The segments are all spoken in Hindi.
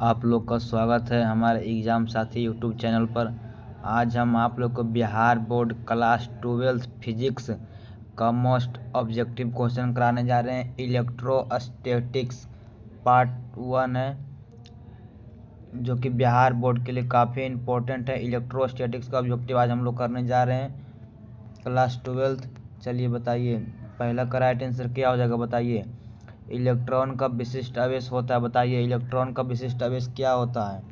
आप लोग का स्वागत है हमारे एग्ज़ाम साथी यूट्यूब चैनल पर। आज हम आप लोग को बिहार बोर्ड क्लास 12 फिजिक्स का मोस्ट ऑब्जेक्टिव क्वेश्चन कराने जा रहे हैं। इलेक्ट्रोस्टैटिक्स पार्ट 1 है, जो कि बिहार बोर्ड के लिए काफ़ी इम्पोर्टेंट है। इलेक्ट्रोस्टैटिक्स का ऑब्जेक्टिव आज हम लोग करने जा रहे हैं क्लास 12। चलिए बताइए, पहला का राइट आंसर क्या हो जाएगा बताइए। इलेक्ट्रॉन का विशिष्ट आवेश होता है, बताइए इलेक्ट्रॉन का विशिष्ट आवेश क्या होता है।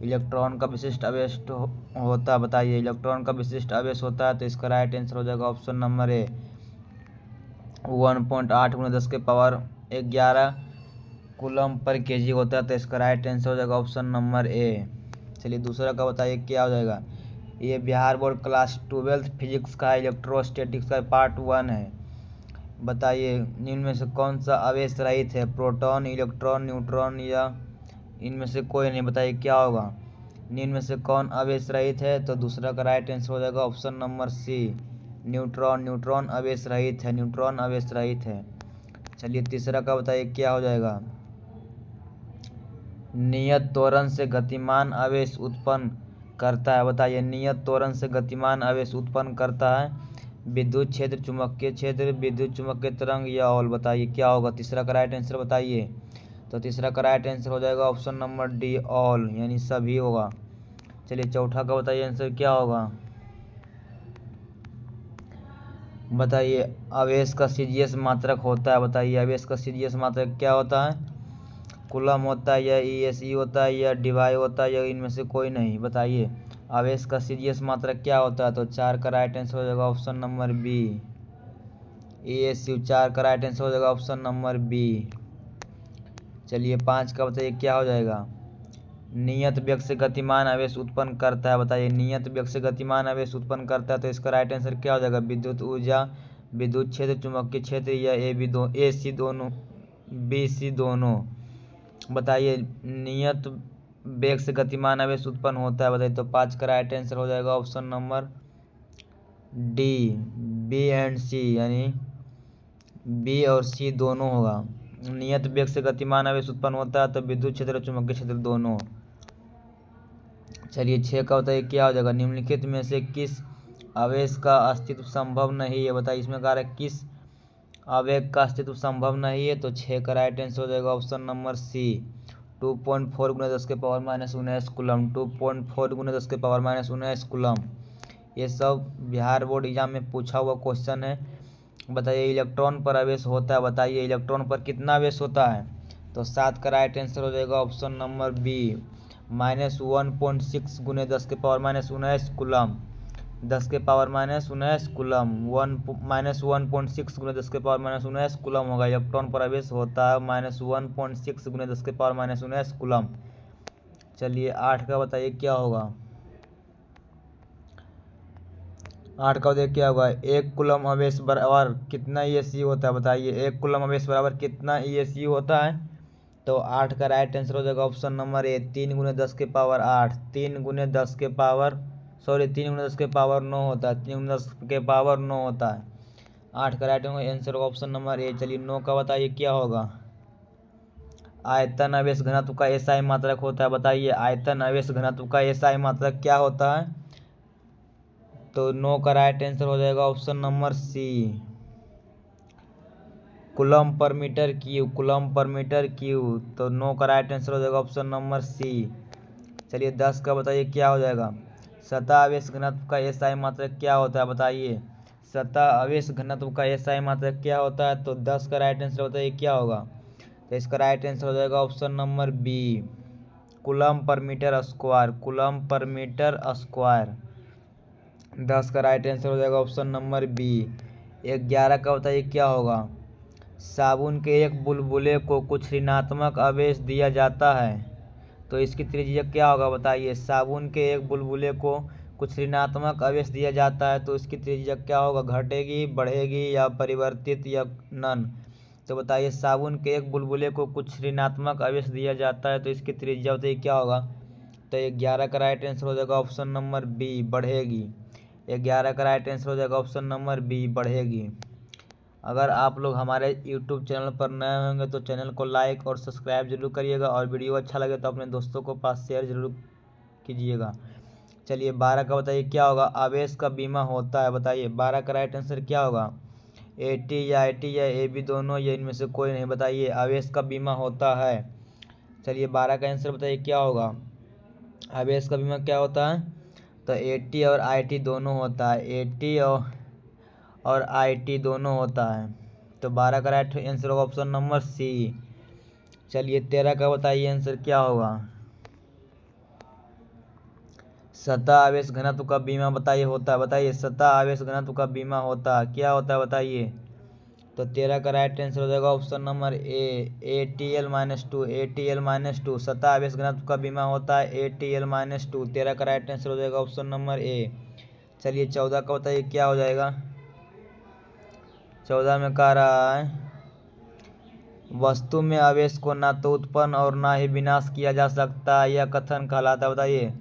इलेक्ट्रॉन का विशिष्ट आवेश होता है, बताइए इलेक्ट्रॉन का विशिष्ट आवेश होता है। तो इसका राइट आंसर हो जाएगा ऑप्शन नंबर ए, 1.8 × 10⁻11 कूलम पर केजी होता है। तो इसका राइट आंसर हो जाएगा ऑप्शन नंबर ए। चलिए दूसरा का बताइए क्या हो जाएगा। ये बिहार बोर्ड क्लास 12 फिजिक्स का इलेक्ट्रोस्टैटिक्स का पार्ट 1 है। बताइए निम्न में से कौन सा आवेश रहित है, प्रोटॉन, इलेक्ट्रॉन, न्यूट्रॉन या इनमें से कोई नहीं। बताइए क्या होगा, निम्न में से कौन आवेश रहित है। तो दूसरा का राइट आंसर हो जाएगा option number C, neutron. Neutron आवेश रहित है, न्यूट्रॉन आवेश रहित है। चलिए तीसरा का बताइए क्या हो जाएगा। नियत त्वरण से गतिमान आवेश उत्पन्न करता है, बताइए नियत त्वरण से गतिमान आवेश उत्पन्न करता है। विद्युत क्षेत्र, चुंबकीय क्षेत्र, विद्युत चुम्बकीय तरंग या ऑल। बताइए क्या होगा, तीसरा का राइट आंसर बताइए। तो तीसरा का राइट आंसर हो जाएगा ऑप्शन नंबर डी, ऑल, यानी सभी होगा। चलिए चौथा का बताइए आंसर क्या होगा। बताइए आवेश का सीजीएस मात्रक होता है, बताइए आवेश का सीजीएस मात्रक क्या होता है। कूलम होता है या ईएसई होता है या डिवाई होता है या इनमें से कोई नहीं। बताइए आवेश का सीजीएस मात्रक क्या होता है। तो 4 का राइट आंसर हो जाएगा ऑप्शन नंबर बी, ईएसयू। 4 का राइट आंसर हो जाएगा ऑप्शन नंबर बी। चलिए 5 का बताइए क्या हो जाएगा। नियत वेग से गतिमान आवेश उत्पन्न करता है, बताइए नियत वेग से गतिमान आवेश उत्पन्न करता है। तो इसका राइट आंसर क्या हो जाएगा, विद्युत ऊर्जा, विद्युत क्षेत्र, चुंबकीय क्षेत्र या ए सी दोनों, बी सी दोनों। बताइए नियत वेग से गतिमान आवेश उत्पन्न होता है, बताइए। तो 5 का राइट आंसर हो जाएगा option number D, B and C, यानी बी और सी दोनों होगा। नियत वेग से गतिमान आवेश उत्पन्न होता है तो विद्युत क्षेत्र और चुंबकीय क्षेत्र दोनों। चलिए 6 का बताइए क्या हो जाएगा। निम्नलिखित में से किस आवेश का अस्तित्व संभव नहीं है, बताइए। इसमें कहा है किस आवेग का अस्तित्व संभव नहीं है। तो 6 का राइट आंसर हो जाएगा option number C, 2.4 × 10⁻19 coulomb. 2.4 × 10⁻19 coulomb. ये सब बिहार बोर्ड एग्जाम में पूछा हुआ क्वेश्चन है। बताइए इलेक्ट्रॉन पर आवेश होता है, बताइए इलेक्ट्रॉन पर कितना आवेश होता है। तो 7 का राइट आंसर हो जाएगा option number B, -1.6 × 10⁻19 coulomb. 10⁻19 coulomb, -1.6 × 10⁻19 coulomb होगा। इलेक्ट्रॉन पर आवेश होता है -1.6 × 10⁻19 कूलम। चलिए 8 का बताइए क्या होगा। 8 का बताइए क्या होगा। 1 कूलम आवेश बराबर कितना ईएसई होता है, बताइए 1 कूलम आवेश बराबर कितना ईएसई होता है। तो 8 का राइट आंसर हो जाएगा ऑप्शन नंबर ए, 3 × 10⁸ 3 × 10⁻9 होता है, 3 × 10⁻9 होता है। 8 का राइट आंसर होगा ऑप्शन नंबर ए। चलिए 9 का बताइए क्या होगा। आयतन आवेश घनत्व का एसआई मात्रक होता है, बताइए आयतन आवेश घनत्व का एसआई मात्रक क्या होता है। तो 9 का राइट आंसर हो जाएगा option number C, coulomb per metre cube, coulomb per metre cube. तो 9 का राइट आंसर हो जाएगा ऑप्शन नंबर सी। चलिए 10 का बताइए क्या हो जाएगा। सतह आवेश घनत्व का एसआई मात्रक क्या होता है, बताइए सतह आवेश घनत्व का एसआई मात्रक क्या होता है। तो 10 का राइट आंसर बताइए क्या होगा। तो इसका राइट आंसर हो जाएगा option number B, coulomb per metre square, coulomb per metre square. 10 का राइट आंसर हो जाएगा ऑप्शन नंबर बी। 11 का बताइए क्या होगा। साबुन के एक बुलबुले को कुछ ऋणात्मक आवेश दिया जाता है तो इसकी त्रिज्या क्या होगा, बताइए। साबुन के एक बुलबुले को कुछ ऋणात्मक आवेश दिया जाता है तो इसकी त्रिज्या क्या होगा, घटेगी, बढ़ेगी या परिवर्तित या नन। तो बताइए साबुन के एक बुलबुले को कुछ ऋणात्मक आवेश दिया जाता है तो इसकी त्रिज्या बताइए क्या होगा। तो 11 का राइट आंसर हो जाएगा ऑप्शन नंबर बी, बढ़ेगी। 11 का राइट आंसर हो जाएगा ऑप्शन नंबर बी, बढ़ेगी। अगर आप लोग हमारे यूट्यूब चैनल पर नए होंगे तो चैनल को लाइक और सब्सक्राइब जरूर करिएगा, और वीडियो अच्छा लगे तो अपने दोस्तों को पास शेयर जरूर कीजिएगा। चलिए 12 का बताइए क्या होगा। आवेश का बीमा होता है, बताइए 12 का राइट आंसर क्या होगा। 80 या 80 या ए बी दोनों, या इनमें से कोई नहीं। बताइए आवेश का बीमा होता है। चलिए 12 का आंसर बताइए क्या होगा। आवेश का बीमा क्या होता है, तो 80 और IT दोनों होता है। 80 और IT दोनों होता है। तो 12 का राइट आंसर होगा ऑप्शन नंबर सी। चलिए 13 का बताइए आंसर क्या होगा। सतह आवेश घनत्व का बीमा बताइए होता है। बताइए सतह आवेश घनत्व का बीमा होता है, क्या होता है बताइए। तो 13 का राइट आंसर हो जाएगा ऑप्शन नंबर ए, ATL-2। ATL-2 सतह आवेश घनत्व का बीमा होता है, ATL-2। 13 का राइट आंसर हो जाएगा ऑप्शन नंबर ए। चलिए 14 का बताइए क्या हो जाएगा। 14 में कह रहा है वस्तु में आवेश को ना तो उत्पन्न और ना ही विनाश किया जा सकता है, यह कथन कहलाता है। बताइए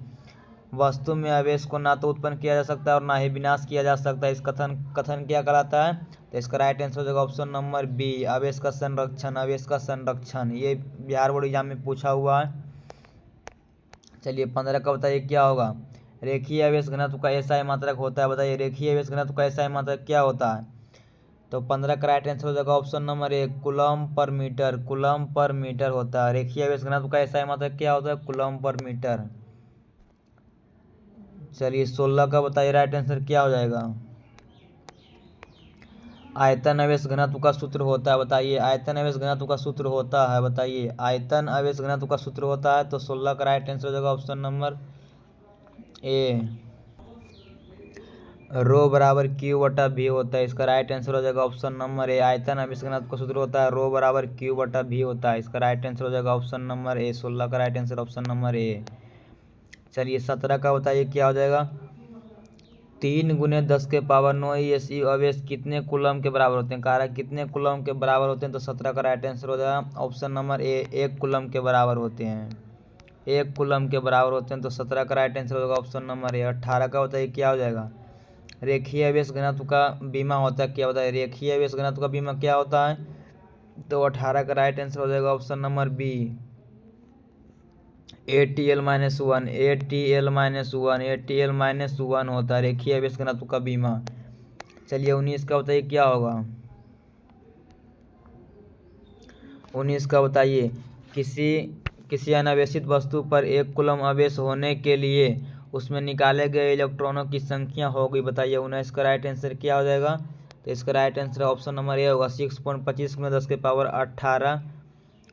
वस्तु में आवेश को ना तो उत्पन्न किया जा सकता है और ना ही विनाश किया जा सकता है, इस कथन क्या कहलाता है। तो इसका राइट आंसर हो जाएगा ऑप्शन नंबर बी, आवेश का संरक्षण। आवेश का संरक्षण ये बिहार बोर्ड एग्जाम में पूछा हुआ है। चलिए 15 का बताइए क्या होगा। रेखीय आवेश घनत्व का ऐसा मात्रक होता है। बताइए रेखीय आवेश घनत्व का ऐसा मात्रक क्या होता है। तो 15 का राइट आंसर हो जाएगा option number A, coulomb per metre. Coulomb per metre होता है। रेखीय आवेश घनत्व का ऐसा मात्रक क्या होता है, कूलम पर मीटर। चलिए 16 का बताइए राइट आंसर क्या हो जाएगा। आयतन आवेश घनत्व का सूत्र होता है। बताइए आयतन आवेश घनत्व का सूत्र होता है। बताइए आयतन आवेश घनत्व का सूत्र होता है। तो 16 का राइट आंसर हो जाएगा ऑप्शन नंबर ए, रो बराबर क्यू बटा भी होता है, इसका राइट आंसर हो जाएगा ऑप्शन नंबर ए। आयतन आवेश घनत्व का सूत्र होता है रो बराबर क्यू बटा भी होता है, इसका राइट आंसर हो जाएगा ऑप्शन नंबर ए। 16 का राइट आंसर ऑप्शन नंबर ए। चलिए 17 का बताइए क्या हो जाएगा। 3 × 10⁻9 ESE आवेश कितने कूलम के बराबर होते हैं। कह रहा है कितने कूलम के बराबर होते हैं। तो 17 का राइट आंसर हो जाएगा ऑप्शन नंबर ए, 1 कूलम के बराबर होते हैं। 1 कूलम के बराबर होते हैं। तो 17 का राइट आंसर होगा ऑप्शन नंबर ए। 18 का बताइए क्या हो जाएगा। रेखीय आवेश घनत्व का बीमा होता है, क्या बताइए रेखीय आवेश घनत्व का बीमा क्या होता है। तो 18 का राइट आंसर हो जाएगा option number B, ATL-1। ATL-1 होता है रेखीय आवेश घनत्व का बीमा। चलिए 19 का बताइए क्या होगा। 19 का बताइए किसी अनावेशित वस्तु पर 1 कूलम आवेश होने के लिए उसमें निकाले गए इलेक्ट्रॉनों की संख्या होगी। बताइए 19 का राइट आंसर क्या हो जाएगा। तो इसका राइट आंसर ऑप्शन नंबर ए होगा 6.25 × 10⁻18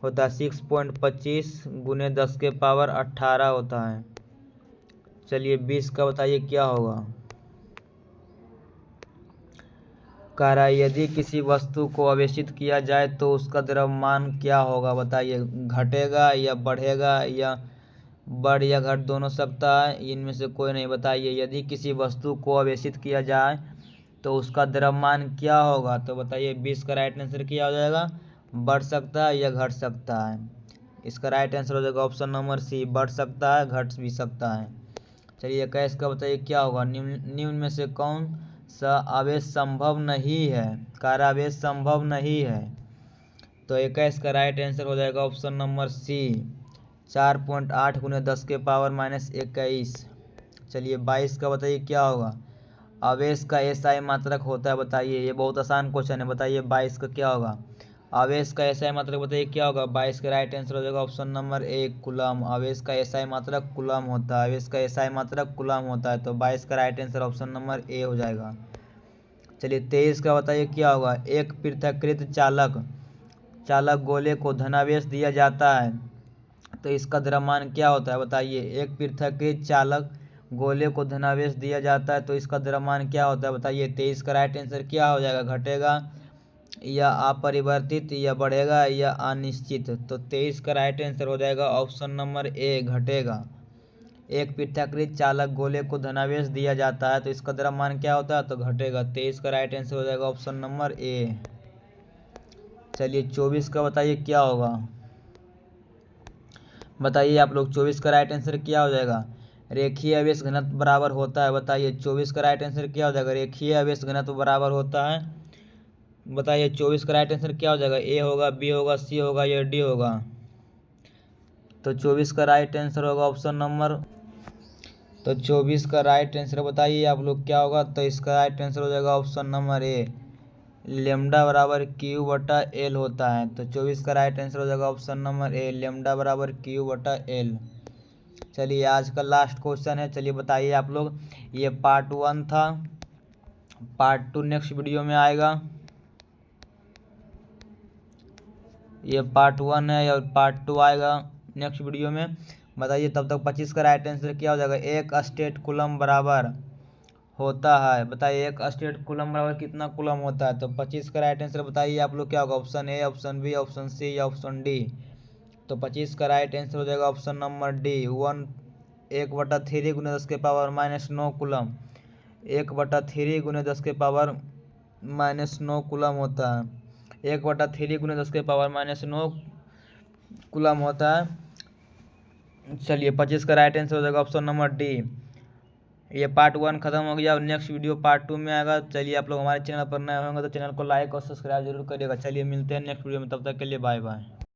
होता है। 6.25 × 10⁻18 होता है। चलिए 20 का बताइए क्या होगा। कह रहा है यदि किसी वस्तु को आवेशित किया जाए तो उसका द्रव्यमान क्या होगा। बताइए घटेगा या बढ़ेगा, या बढ़ या घट दोनों सकता है, इनमें से कोई नहीं। बताइए यदि किसी वस्तु को आवेशित किया जाए तो उसका द्रव्यमान क्या होगा। तो बताइए 20 का राइट आंसर क्या हो जाएगा, बढ़ सकता है या घट सकता है। इसका राइट आंसर हो जाएगा ऑप्शन नंबर सी, बढ़ सकता है घट भी सकता है। चलिए 21 का बताइए क्या होगा। निम्न में से कौन सा आवेश संभव नहीं है। कार्य आवेश संभव नहीं है। तो 21 का राइट आंसर हो जाएगा ऑप्शन नंबर सी, 4.8 × 10⁻21। चलिए 22 का बताइए क्या होगा। आवेश का एसआई मात्रक होता है। बताइए ये बहुत आसान क्वेश्चन है। बताइए 22 का क्या होगा। आवेश का एसआई मात्रक बताइए क्या होगा। 22 का राइट आंसर हो जाएगा ऑप्शन नंबर ए, कूलम। आवेश का एसआई मात्रक कूलम होता है। आवेश का एसआई मात्रक कूलम होता है। तो 22 का राइट आंसर ऑप्शन नंबर ए हो जाएगा। चलिए 23 का बताइए क्या होगा। एक पृथक्कृत चालक गोले को धनावेश दिया जाता है तो इसका द्रव्यमान क्या होता है। बताइए एक पृथक्कृत चालक गोले को धनावेश दिया जाता है तो इसका द्रव्यमान क्या होता है। बताइए 23 का राइट आंसर क्या हो जाएगा, घटेगा या अपरिवर्तित, या बढ़ेगा या अनिश्चित। तो 23 का राइट आंसर हो जाएगा ऑप्शन नंबर ए, घटेगा। एक पृथक्कृत चालक गोले को धनावेश दिया जाता है तो इसका द्रव्यमान क्या होता है, तो घटेगा। 23 का राइट आंसर हो जाएगा ऑप्शन नंबर ए। चलिए 24 का बताइए क्या होगा। बताइए आप लोग 24 का राइट आंसर क्या हो जाएगा। रेखीय आवेश घनत्व बराबर होता है। बताइए 24 का राइट आंसर क्या हो जाएगा। रेखीय आवेश घनत्व बराबर होता है बताइए 24 का राइट आंसर क्या हो जाएगा, ए होगा, बी होगा, सी होगा या डी होगा। तो 24 का राइट आंसर होगा ऑप्शन नंबर, तो 24 का राइट आंसर बताइए आप लोग क्या होगा। तो इसका राइट आंसर हो जाएगा ऑप्शन नंबर ए, लेमडा बराबर क्यू बटा एल होता है। तो 24 का राइट आंसर हो जाएगा ऑप्शन नंबर ए, लेमडा बराबर क्यू बटा एल। चलिए आज का लास्ट क्वेश्चन है, चलिए बताइए आप लोग। ये पार्ट 1 था, पार्ट 2 नेक्स्ट वीडियो में आएगा। ये पार्ट 1 है और पार्ट 2 आएगा नेक्स्ट वीडियो में। बताइए तब तक 25 का राइट आंसर क्या हो जाएगा। एक स्टेट कूलम बराबर होता है, बताइए एक स्टेट कूलम बराबर कितना कूलम होता है। तो 25 का राइट आंसर बताइए आप लोग क्या होगा, option A, option B, option C या ऑप्शन डी। तो 25 का राइट आंसर हो जाएगा ऑप्शन नंबर डी, 1/3 गुने 10 के पावर -9 कूलम। 1/3 गुने 10 के पावर -9 कूलम होता है। 1/3 गुने 10 के पावर -9 कूलम होता है। चलिए 25 का राइट आंसर हो जाएगा ऑप्शन नंबर डी। ये पार्ट 1 खत्म हो गया और नेक्स्ट वीडियो पार्ट 2 में आएगा। चलिए आप लोग हमारे चैनल पर नए होंगे तो चैनल को लाइक और सब्सक्राइब जरूर करिएगा। चलिए मिलते हैं नेक्स्ट वीडियो में, तब तक के लिए बाय बाय।